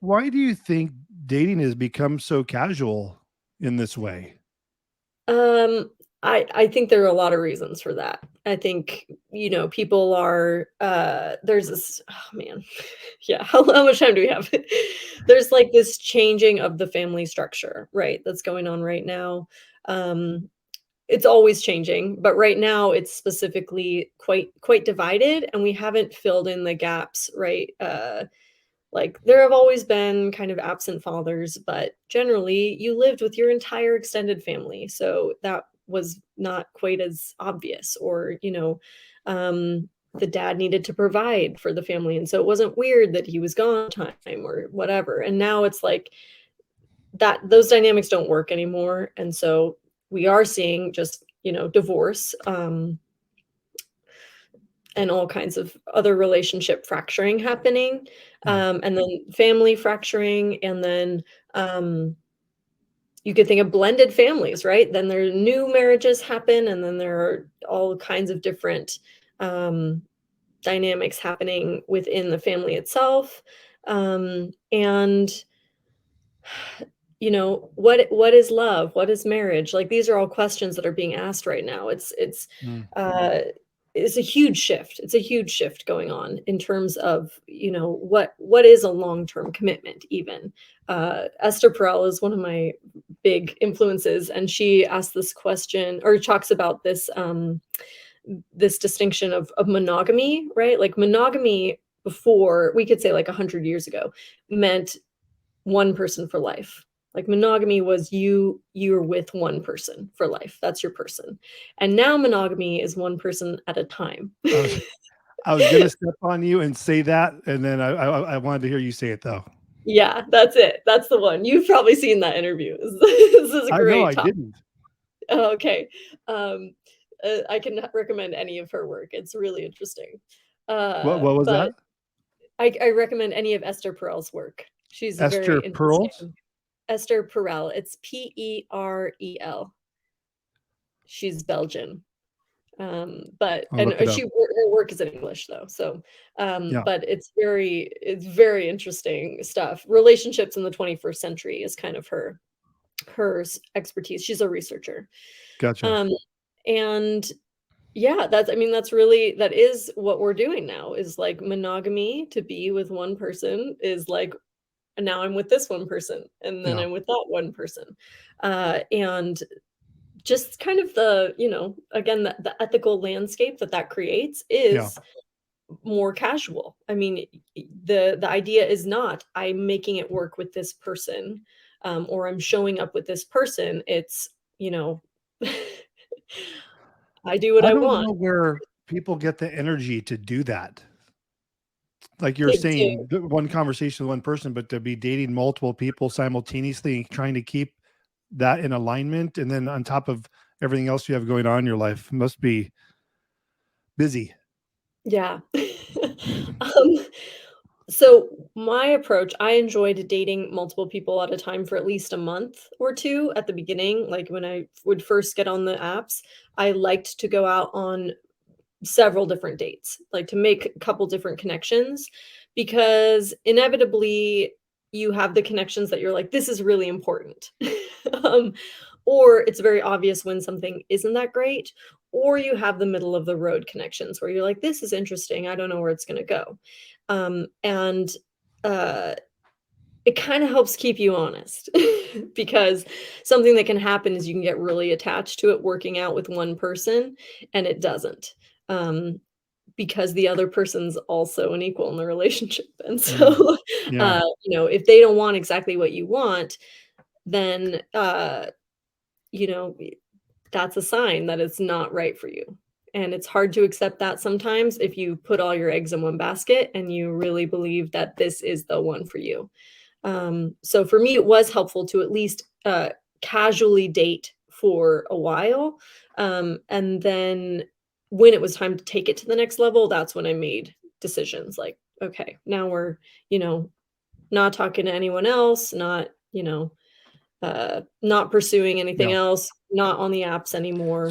Why do you think dating has become so casual in this way? Um, I think there are a lot of reasons for that. I think, people are, there's this oh, man. Yeah, how much time do we have? There's, like, this changing of the family structure, right, that's going on right now. Um, it's always changing, but right now it's specifically quite divided, and we haven't filled in the gaps, right? Like, there have always been kind of absent fathers, but generally, you lived with your entire extended family, so that was not quite as obvious, or, the dad needed to provide for the family, and so it wasn't weird that he was gone time or whatever, and now it's like that those dynamics don't work anymore, and so we are seeing just, divorce, and all kinds of other relationship fracturing happening, Yeah. and then family fracturing, and then, you could think of blended families, right? Then there are new marriages happen, and then there are all kinds of different, um, dynamics happening within the family itself, and what is love? What is marriage? Like, these are all questions that are being asked right now. Mm. Uh, it's a huge shift. It's a huge shift going on in terms of, what is a long-term commitment even. Esther Perel is one of my big influences, and she asked this question or talks about this distinction of monogamy, right? Like, monogamy before, we could say, like, 100 years ago, meant one person for life. Like, monogamy was you're with one person for life. That's your person. And now monogamy is one person at a time. I was I was gonna step on you and say that, and then I wanted to hear you say it though. Yeah, that's it. That's the one. You've probably seen that interview. This is a I know great I topic. didn't. Oh, okay. Um, I can recommend any of her work. It's really interesting. What was But that? I recommend any of Esther Perel's work. She's very Esther Pearls? interesting. Esther Perel. It's Perel. She's Belgian. But I'll and look it she up. her work is in English though. So, Yeah. but it's very interesting stuff. Relationships in the 21st century is kind of her expertise. She's a researcher. Gotcha. Um, and yeah, that is what we're doing now, is like monogamy. To be with one person is like, and now I'm with this one person, and then Yeah. I'm with that one person. And just kind of again, the ethical landscape that creates Yeah. is more casual. I mean, the idea is not I'm making it work with this person, or I'm showing up with this person. It's, you know, I do what I I don't want. know where people get the energy to do that. Like you're To saying, one conversation with one person, but to be dating multiple people simultaneously, trying to keep that in alignment, and then on top of everything else you have going on in your life, must be busy. Yeah. Um, so my approach, I enjoyed dating multiple people at a time for at least a month or 2 at the beginning, like, when I would first get on the apps. I liked to go out on several different dates, like, to make a couple different connections, because inevitably you have the connections that you're like, "This is really important." Um, or it's very obvious when something isn't that great, or you have the middle of the road connections where you're like, "This is interesting, I don't know where it's gonna go." And, uh, it kinda helps keep you honest, because something that can happen is you can get really attached to it working out with one person, and it doesn't. Um, because the other person's also an equal in the relationship, and Mm, so, yeah. if they don't want exactly what you want, then, you know, that's a sign that it's not right for you, and it's hard to accept that sometimes if you put all your eggs in one basket and you really believe that this is the one for you. So for me, it was helpful to at least, casually date for a while, and then when it was time to take it to the next level, that's when I made decisions like, "Okay, now we're, you know, not talking to anyone else, not pursuing anything Yeah. else, not on the apps So anymore."